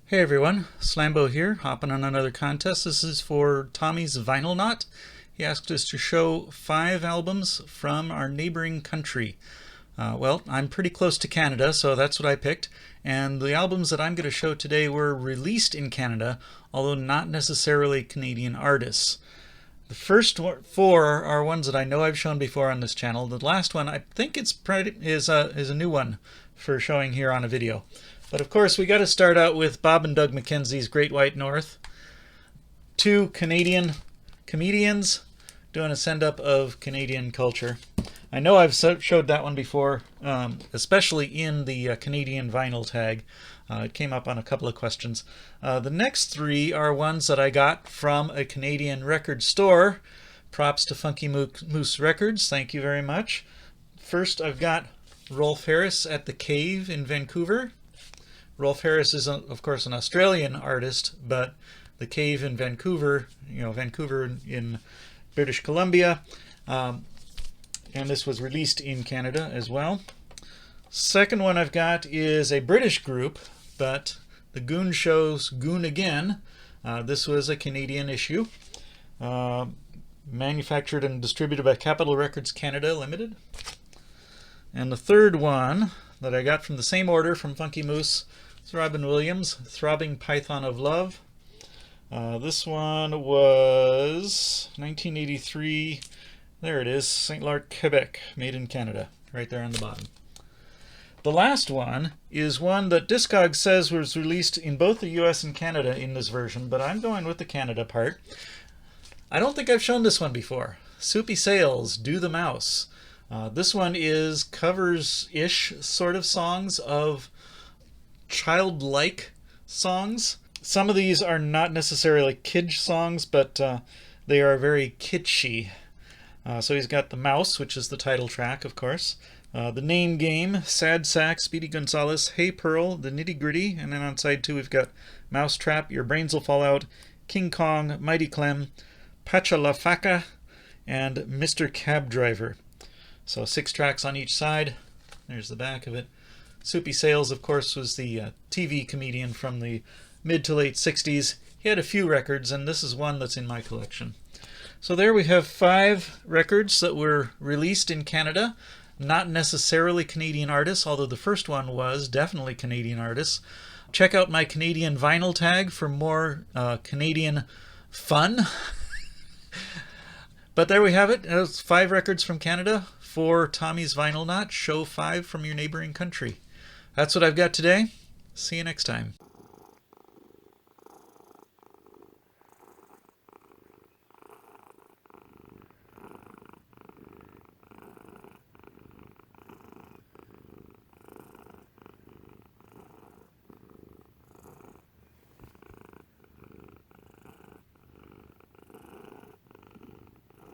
Hey everyone, Slambo here, hopping on another contest. This is for Tommy's Vinylnaut. He asked us to show 5 albums from our neighboring country. Well, I'm pretty close to Canada, so that's what I picked. And the albums that I'm going to show today were released in Canada, although not necessarily Canadian artists. The first 4 are ones that I know I've shown before on this channel. The last one, I think is a new one for showing here on a video. But of course, we got to start out with Bob and Doug McKenzie's Great White North. 2 Canadian comedians doing a send-up of Canadian culture. I know I've showed that one before, especially in the Canadian vinyl tag. It came up on a couple of questions. The next 3 are ones that I got from a Canadian record store. Props to Funky Moose Records. Thank you very much. First, I've got Rolf Harris at the Cave in Vancouver. Rolf Harris is, of course, an Australian artist, but the Cave in Vancouver, Vancouver in British Columbia, and this was released in Canada as well. Second one I've got is a British group, but the Goon Show's Goon Again. This was a Canadian issue, manufactured and distributed by Capitol Records Canada Limited. And the third one that I got from the same order from Funky Moose, Robin Williams, Throbbing Python of Love. This one was 1983. There it is, St. Lart, Quebec, made in Canada, right there on the bottom. The last one is one that Discogs says was released in both the US and Canada in this version, but I'm going with the Canada part. I don't think I've shown this one before. Soupy Sales, Do the Mouse. This one is covers-ish sort of songs of childlike songs. Some of these are not necessarily kid songs, but they are very kitschy. So he's got The Mouse, which is the title track, of course. The Name Game, Sad Sack, Speedy Gonzales, Hey Pearl, The Nitty Gritty, and then on side 2 we've got Mousetrap, Your Brains Will Fall Out, King Kong, Mighty Clem, Pacha La Faca, and Mr. Cab Driver. So 6 tracks on each side. There's the back of it. Soupy Sales, of course, was the TV comedian from the mid to late 60s. He had a few records, and this is one that's in my collection. So there we have 5 records that were released in Canada. Not necessarily Canadian artists, although the first one was definitely Canadian artists. Check out my Canadian vinyl tag for more Canadian fun. But there we have it. That's 5 records from Canada for Tommy's Vinylnaut. Show 5 from your neighboring country. That's what I've got today. See you next time.